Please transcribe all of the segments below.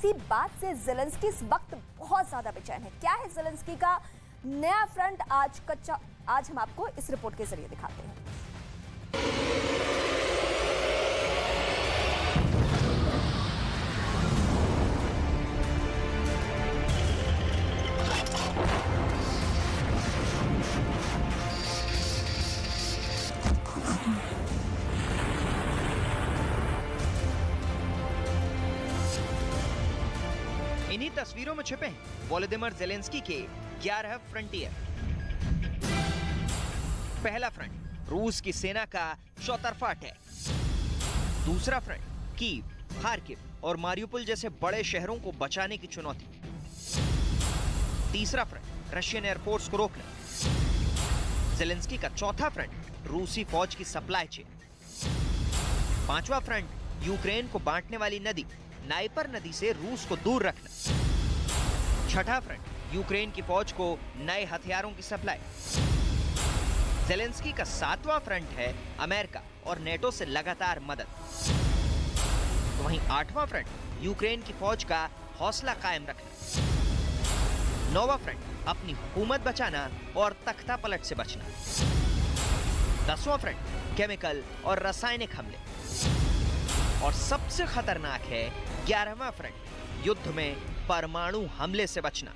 इसी बात से ज़ेलेंस्की इस वक्त बहुत ज्यादा बेचैन है। क्या है ज़ेलेंस्की का नया फ्रंट, आज हम आपको इस रिपोर्ट के जरिए दिखाते हैं। इन्हीं तस्वीरों में छिपे हैं वोलोदिमीर ज़ेलेंस्की के 11 फ्रंटियर। पहला फ्रंट रूस की सेना का चौतरफा अटैक। दूसरा फ्रंट कीव, खार्किव और मारियुपोल जैसे बड़े शहरों को बचाने की चुनौती। तीसरा फ्रंट रशियन एयरफोर्स को रोकना। ज़ेलेंस्की का चौथा फ्रंट रूसी फौज की सप्लाई चेन। पांचवा फ्रंट यूक्रेन को बांटने वाली नदी नाइपर नदी से रूस को दूर रखना। छठा फ्रंट यूक्रेन की फौज को नए हथियारों की सप्लाई। ज़ेलेंस्की का सातवां फ्रंट है अमेरिका और नेटो से लगातार मदद। तो वहीं आठवां फ्रंट यूक्रेन की फौज का हौसला कायम रखना। नौवां फ्रंट अपनी हुकूमत बचाना और तख्ता पलट से बचना। 10वां फ्रंट केमिकल और रासायनिक हमले। और सबसे खतरनाक है 11वां फ्रंट, युद्ध में परमाणु हमले से बचना।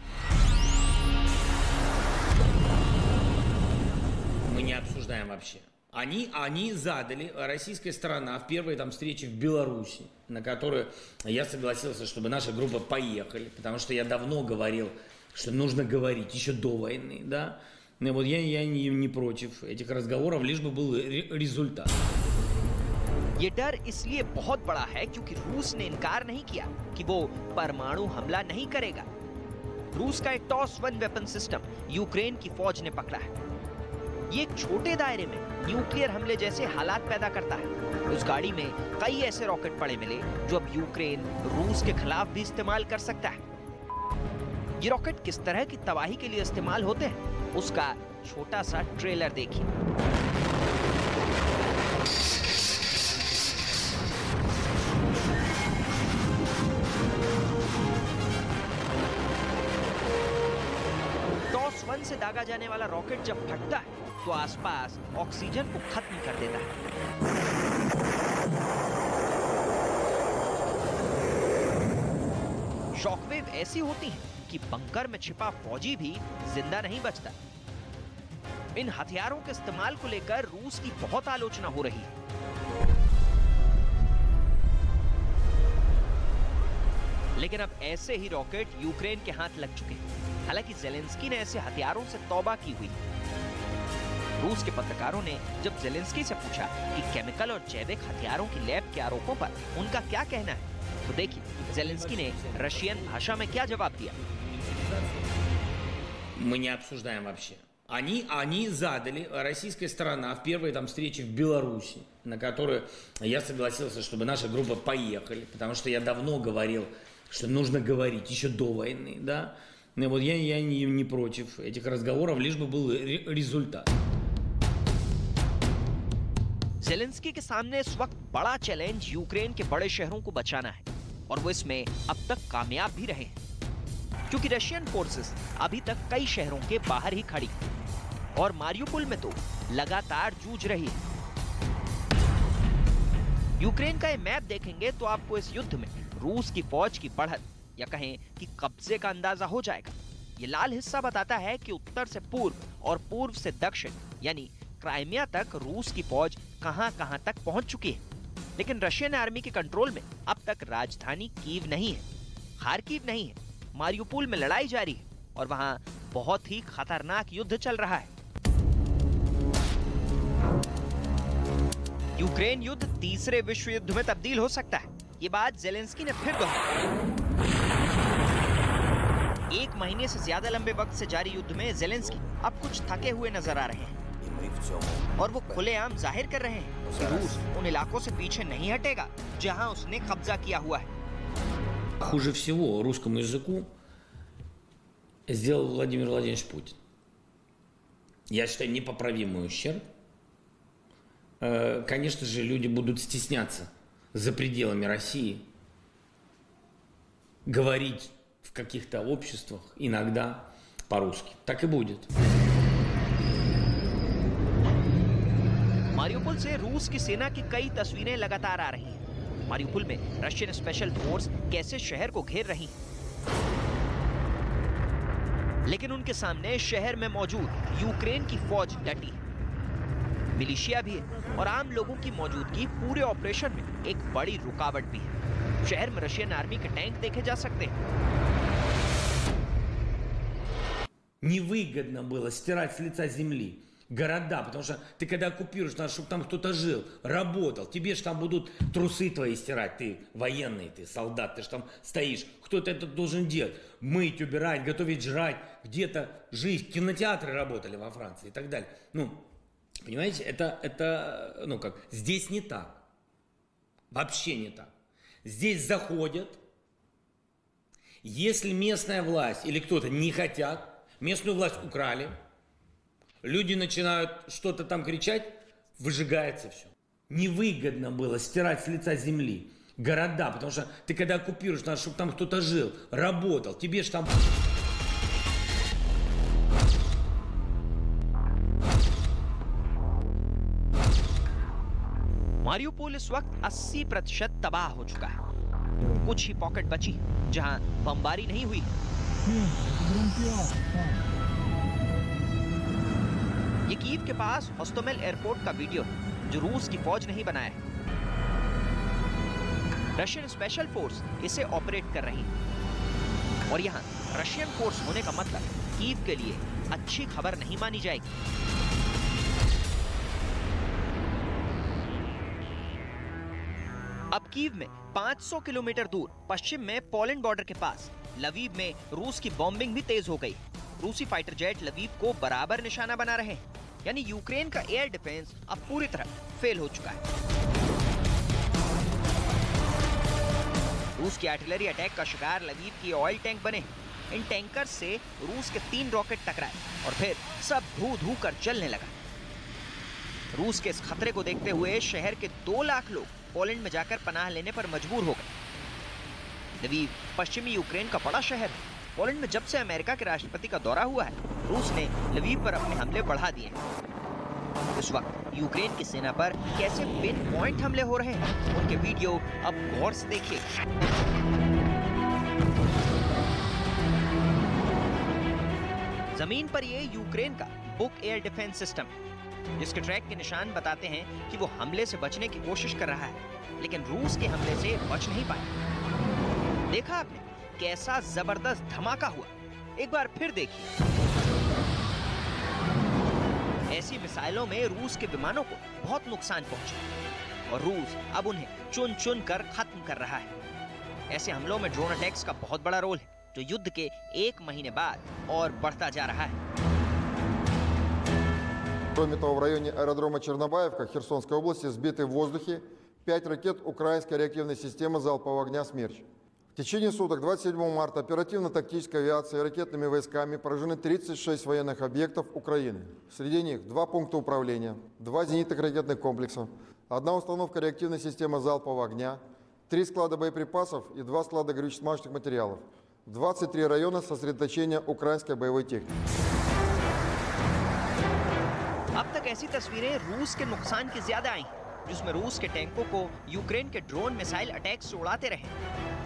Мы не обсуждаем вообще. Они задали, российская сторона, в первой там встрече в Беларуси, на которую я согласился, чтобы наша группа поехали, потому что я давно говорил, что нужно говорить еще до войны, да. И вот я не против этих разговоров, лишь бы был результат. ये डर इसलिए बहुत बड़ा है क्योंकि रूस ने इनकार नहीं किया कि वो परमाणु हमला नहीं करेगा। रूस का एक TOS-1 वेपन सिस्टम यूक्रेन की फौज ने पकड़ा है। ये एक छोटे दायरे में न्यूक्लियर हमले जैसे हालात पैदा करता है। उस गाड़ी में कई ऐसे रॉकेट पड़े मिले जो अब यूक्रेन रूस के खिलाफ भी इस्तेमाल कर सकता है। ये रॉकेट किस तरह की तबाही के लिए इस्तेमाल होते हैं, उसका छोटा सा ट्रेलर देखिए। TOS-1 से दागा जाने वाला रॉकेट जब फटता है तो आसपास ऑक्सीजन को खत्म कर देता है। शॉकवेव ऐसी होती हैं कि बंकर में छिपा फौजी भी जिंदा नहीं बचता। इन हथियारों के इस्तेमाल को लेकर रूस की बहुत आलोचना हो रही है। लेकिन अब ऐसे ही रॉकेट यूक्रेन के हाथ लग चुके हैं। हालांकि ज़ेलेंस्की ने ऐसे हथियारों से तौबा की हुई। रूस के पत्रकारों ने जब ज़ेलेंस्की से पूछा कि केमिकल और जैविक हथियारों की लैब के आरोपों पर उनका क्या कहना है, तो देखिए ज़ेलेंस्की ने रशियन भाषा में क्या जवाब दिया। Мы не обсуждаем вообще. Они задали, российская сторона, в первой там встрече в Беларуси, на которую я согласился, чтобы наша группа поехали, потому что я давно говорил, что нужно говорить еще до войны, да. И вот я не против этих разговоров, лишь бы был результат. ज़ेलेंस्की के सामने इस वक्त बड़ा चैलेंज यूक्रेन के बड़े शहरों को बचाना है और वो इसमें अब तक कामयाब भी रहे हैं, क्योंकि रशियन फोर्सेस अभी तक कई शहरों के बाहर ही खड़ी और मारियुपोल में तो लगातार जूझ रही है। यूक्रेन का ये मैप देखेंगे तो आपको इस युद्ध में रूस की फौज की बढ़त या कहें कि कब्जे का अंदाजा हो जाएगा। ये लाल हिस्सा बताता है कि उत्तर से पूर्व और पूर्व से दक्षिण यानी क्राइमिया तक रूस की फौज कहां-कहां तक पहुंच चुकी है। लेकिन रशियन आर्मी के कंट्रोल में अब तक राजधानी कीव नहीं है, खार्किव नहीं है। मारियुपोल में लड़ाई जारी है और वहां बहुत ही खतरनाक युद्ध चल रहा है। यूक्रेन युद्ध तीसरे विश्व युद्ध में तब्दील हो सकता है, ये बात ज़ेलेंस्की ने फिर दोहराई। एक महीने से ज्यादा लंबे वक्त से जारी युद्ध में ज़ेलेंस्की अब कुछ थके हुए नजर आ रहे हैं और वो खुलेआम जाहिर कर रहे हैं कि रूस उन इलाकों से पीछे नहीं हटेगा जहां उसने कब्जा किया हुआ है। Хуже всего русскому языку сделал Владимир Владимирович Путин. Я считаю, непоправимый ущерб. Конечно же, люди будут стесняться за пределами России говорить в каких-то обществах иногда по-русски. Так и будет. मारियुपोल से रूस की सेना की कई तस्वीरें लगातार आ रही हैं। मारियुपोल में रशियन स्पेशल फोर्स कैसे शहर को घेर रही है, लेकिन उनके सामने शहर में मौजूद यूक्रेन की फौज डटी है। मिलिशिया भी है और आम लोगों की मौजूदगी पूरे ऑपरेशन में एक बड़ी रुकावट भी है। शहर में रशियन आर्मी के टैंक देखे जा सकते हैं। Невыгодно было стирать с лица земли города, потому что ты когда оккупируешь, надо, чтобы там кто-то жил, работал. Тебе же там будут трусы твои стирать, ты военный, ты солдат, ты же там стоишь. Кто-то это должен делать. Мыть, убирать, готовить, жрать, где-то жить. Кинотеатры работали во Франции и так далее. Ну, понимаете, это, ну как, здесь не так. Вообще не так. Здесь заходят, если местная власть или кто-то не хотят, местную власть украли, люди начинают что-то там кричать, выжигается все. Невыгодно было стирать с лица земли города, потому что ты когда оккупируешь, надо, чтобы там кто-то жил, работал. Тебе же там... मारियुपोल इस वक्त 80% तबाह हो चुका है। कुछ ही पॉकेट बची जहां बमबारी नहीं हुई। ये कीव के पास होस्टोमेल एयरपोर्ट का वीडियो है जो रूस की फौज ने ही बनाया है। रशियन स्पेशल फोर्स इसे ऑपरेट कर रही है और यहाँ रशियन फोर्स होने का मतलब कीव के लिए अच्छी खबर नहीं मानी जाएगी। अब कीव में 500 किलोमीटर दूर पश्चिम में पोलैंड बॉर्डर के पास लवीव में रूस की बॉम्बिंग भी तेज हो गई। रूसी फाइटर जेट लवीव को बराबर निशाना बना रहे हैं, यानी यूक्रेन का एयर डिफेंस अब पूरी तरह फेल हो चुका है। रूस की आर्टिलरी अटैक का शिकार लवीव की ऑयल टैंक बने। इन टैंकर से रूस के 3 रॉकेट टकराए और फिर सब धू धू कर जलने लगा। रूस के इस खतरे को देखते हुए शहर के 2 लाख लोग पोलैंड में जाकर पनाह लेने पर मजबूर हो गए। लवीव पश्चिमी यूक्रेन का बड़ा शहर है। पोलैंड में जब से अमेरिका के राष्ट्रपति का दौरा हुआ है, रूस ने लवीव पर अपने हमले बढ़ा दिए हैं। इस वक्त यूक्रेन की सेना पर कैसे पिन पॉइंट हमले हो रहे हैं, उनके वीडियो अब गौर से देखिए। जमीन पर ये यूक्रेन का बुक एयर डिफेंस सिस्टम है, जिसके ट्रैक के निशान बताते हैं कि वो हमले से बचने की कोशिश कर रहा है, लेकिन रूस के हमले से बच नहीं पाया। देखा आपने कैसा जबरदस्त धमाका हुआ? एक बार फिर देखिए। ऐसी मिसाइलों में रूस के विमानों को बहुत नुकसान पहुंचा और रूस अब उन्हें चुन चुन कर खत्म कर रहा है। ऐसे हमलों में ड्रोन अटैक्स का बहुत बड़ा रोल है, जो युद्ध के 1 महीने बाद और बढ़ता जा रहा है। Кроме того, в районе аэродрома Чернобаевка Херсонской области сбиты в воздухе 5 ракет украинской реактивной системы залпового огня «Смерч». В течение суток 27 марта оперативно-тактической авиацией и ракетными войсками поражены 36 военных объектов Украины. Среди них 2 пункта управления, 2 зенитных ракетных комплекса, 1 установка реактивной системы залпового огня, 3 склада боеприпасов и 2 склада горюче-смазочных материалов, 23 района сосредоточения украинской боевой техники. अब तक ऐसी तस्वीरें रूस के नुकसान की ज्यादा आई, जिसमें रूस के टैंकों को यूक्रेन के ड्रोन मिसाइल अटैक से उड़ाते रहे।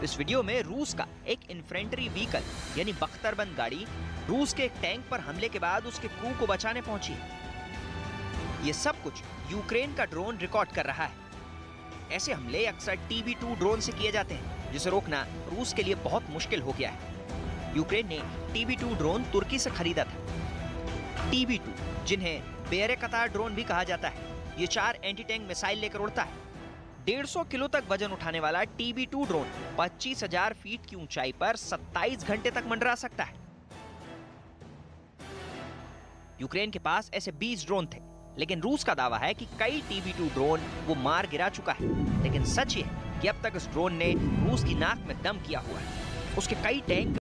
इस वीडियो में रूस का एक इन्फेंट्री व्हीकल यानी बख्तरबंद गाड़ी रूस के एक टैंक पर हमले के बाद उसके क्रू को बचाने पहुंची। ये सब कुछ यूक्रेन का ड्रोन रिकॉर्ड कर रहा है। ऐसे हमले अक्सर TB2 ड्रोन से किए जाते हैं, जिसे रोकना रूस के लिए बहुत मुश्किल हो गया है। यूक्रेन ने TB2 ड्रोन तुर्की से खरीदा था। TB2, जिन्हें बेरे कतार ड्रोन भी कहा जाता है, ये 4 एंटी टैंक मिसाइल लेकर उड़ता है। 150 किलो तक वजन उठाने वाला TB2 ड्रोन 25,000 फीट की ऊंचाई पर 27 घंटे तक मंडरा सकता है। यूक्रेन के पास ऐसे 20 ड्रोन थे, लेकिन रूस का दावा है कि कई TB2 ड्रोन वो मार गिरा चुका है। लेकिन सच ये है कि अब तक इस ड्रोन ने रूस की नाक में दम किया हुआ है। उसके कई टैंक